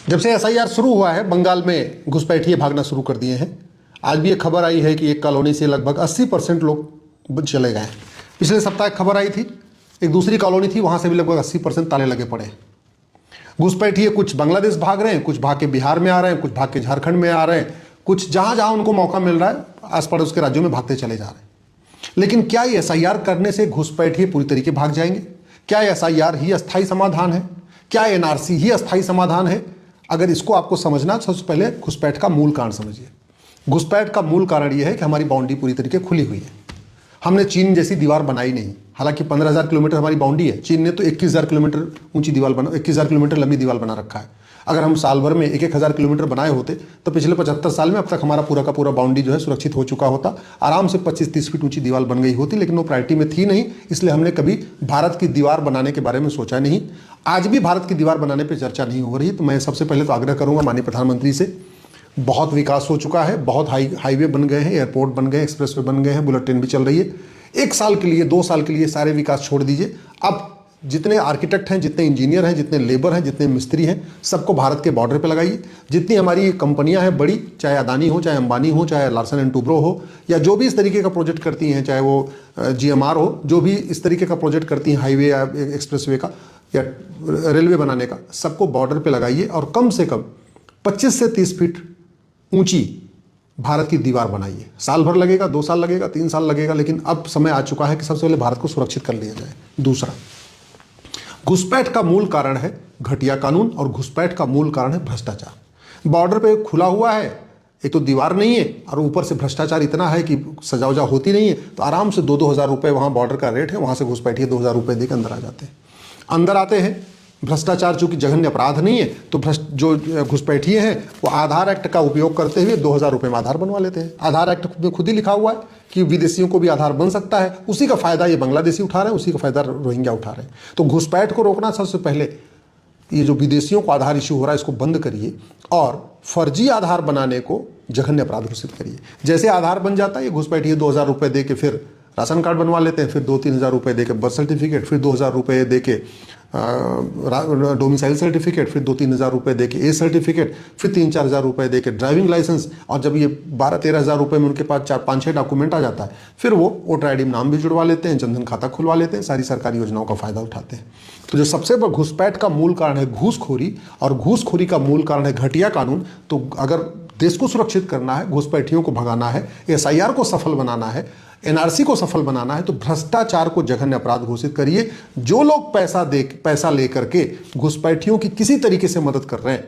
जब से एसआईआर शुरू हुआ है, बंगाल में घुसपैठिए भागना शुरू कर दिए हैं। आज भी एक खबर आई है कि एक कॉलोनी से लगभग 80% लोग चले गए। पिछले सप्ताह एक खबर आई थी, एक दूसरी कॉलोनी थी, वहाँ से भी लगभग 80% ताले लगे पड़े। घुसपैठिए कुछ बांग्लादेश भाग रहे हैं, कुछ भाग के बिहार में आ रहे हैं, कुछ भाग के झारखंड में आ रहे हैं, कुछ जहाँ जहाँ उनको मौका मिल रहा है आस पड़ोस के राज्यों में भागते चले जा रहे हैं। लेकिन क्या ये एसआईआर करने से घुसपैठिए पूरी तरीके भाग जाएंगे? क्या एसआईआर ही अस्थायी समाधान है? क्या एनआरसी ही अस्थायी समाधान है? अगर इसको आपको समझना, सबसे पहले घुसपैठ का मूल कारण समझिए। घुसपैठ का मूल कारण यह है कि हमारी बाउंड्री पूरी तरीके खुली हुई है। हमने चीन जैसी दीवार बनाई नहीं। हालांकि 15,000 किलोमीटर हमारी बाउंड्री है, चीन ने तो 21,000 किलोमीटर ऊंची दीवार 21,000 किलोमीटर लंबी दीवार बना रखा है। अगर हम साल भर में 1,000 किलोमीटर बनाए होते तो पिछले 75 साल में अब तक हमारा पूरा का पूरा बाउंड्री जो है सुरक्षित हो चुका होता, आराम से 25-30 फीट ऊंची दीवार बन गई होती। लेकिन वो प्रायोरिटी में थी नहीं, इसलिए हमने कभी भारत की दीवार बनाने के बारे में सोचा नहीं। आज भी भारत की दीवार बनाने पर चर्चा नहीं हो रही। तो मैं सबसे पहले तो आग्रह करूँगा माननीय प्रधानमंत्री से, बहुत विकास हो चुका है, बहुत हाईवे बन गए हैं, एयरपोर्ट बन गए, एक्सप्रेसवे बन गए हैं, बुलेट ट्रेन भी चल रही है। 1 साल के लिए, 2 साल के लिए सारे विकास छोड़ दीजिए। अब जितने आर्किटेक्ट हैं, जितने इंजीनियर हैं, जितने लेबर हैं, जितने मिस्त्री हैं, सबको भारत के बॉर्डर पे लगाइए। जितनी हमारी कंपनियां हैं बड़ी, चाहे अदानी हो, चाहे अंबानी हो, चाहे लार्सन एंड टूब्रो हो, या जो भी इस तरीके का प्रोजेक्ट करती हैं, चाहे वो जीएमआर हो, जो भी इस तरीके का प्रोजेक्ट करती हैं, हाईवे या एक्सप्रेसवे का या रेलवे बनाने का, सबको बॉर्डर पर लगाइए और कम से कम 25 से 30 फीट ऊंची भारत की दीवार बनाइए। साल भर लगेगा, 2 साल लगेगा, 3 साल लगेगा, लेकिन अब समय आ चुका है कि सबसे पहले भारत को सुरक्षित कर लिया जाए। दूसरा, घुसपैठ का मूल कारण है घटिया कानून और घुसपैठ का मूल कारण है भ्रष्टाचार। बॉर्डर पे खुला हुआ है, एक तो दीवार नहीं है और ऊपर से भ्रष्टाचार इतना है कि सजा उजा होती नहीं है। तो आराम से 2-2 हज़ार रुपये वहाँ बॉर्डर का रेट है, वहाँ से घुसपैठिए 2 हज़ार रुपये देकर अंदर आ जाते हैं। अंदर आते हैं, भ्रष्टाचार चूंकि जघन्य अपराध नहीं है, तो जो घुसपैठिए हैं वो आधार एक्ट का उपयोग करते हुए 2,000 रुपये में आधार बनवा लेते हैं। आधार एक्ट में खुद ही लिखा हुआ है कि विदेशियों को भी आधार बन सकता है। उसी का फायदा ये बांग्लादेशी उठा रहे हैं, उसी का फायदा रोहिंग्या उठा रहे हैं। तो घुसपैठ को रोकना, सबसे पहले ये जो विदेशियों को आधार इश्यू हो रहा है इसको बंद करिए और फर्जी आधार बनाने को जघन्य अपराध घोषित करिए। जैसे आधार बन जाता है, ये घुसपैठिए 2,000 रुपये दे के फिर राशन कार्ड बनवा लेते हैं, फिर 2-3 हज़ार रुपये दे के बर्थ सर्टिफिकेट, फिर 2,000 रुपये दे के डोमिसाइल सर्टिफिकेट, फिर 2-3 हज़ार रुपये दे के एज सर्टिफिकेट, फिर 3-4 हज़ार रुपये दे के ड्राइविंग लाइसेंस। और जब ये 12-13 हज़ार रुपये में उनके पास 4-5-6 डॉक्यूमेंट आ जाता है, फिर वो वोटर आईडी में नाम भी जुड़वा लेते हैं, जनधन खाता खुलवा लेते हैं, सारी सरकारी योजनाओं का फायदा उठाते हैं। तो जो सबसे बड़ा घुसपैठ का मूल कारण है घूसखोरी, और घूसखोरी का मूल कारण है घटिया कानून। तो अगर देश को सुरक्षित करना है, घुसपैठियों को भगाना है, एसआईआर को सफल बनाना है, एनआरसी को सफल बनाना है, तो भ्रष्टाचार को जघन्य अपराध घोषित करिए। जो लोग पैसा लेकर के घुसपैठियों की किसी तरीके से मदद कर रहे हैं,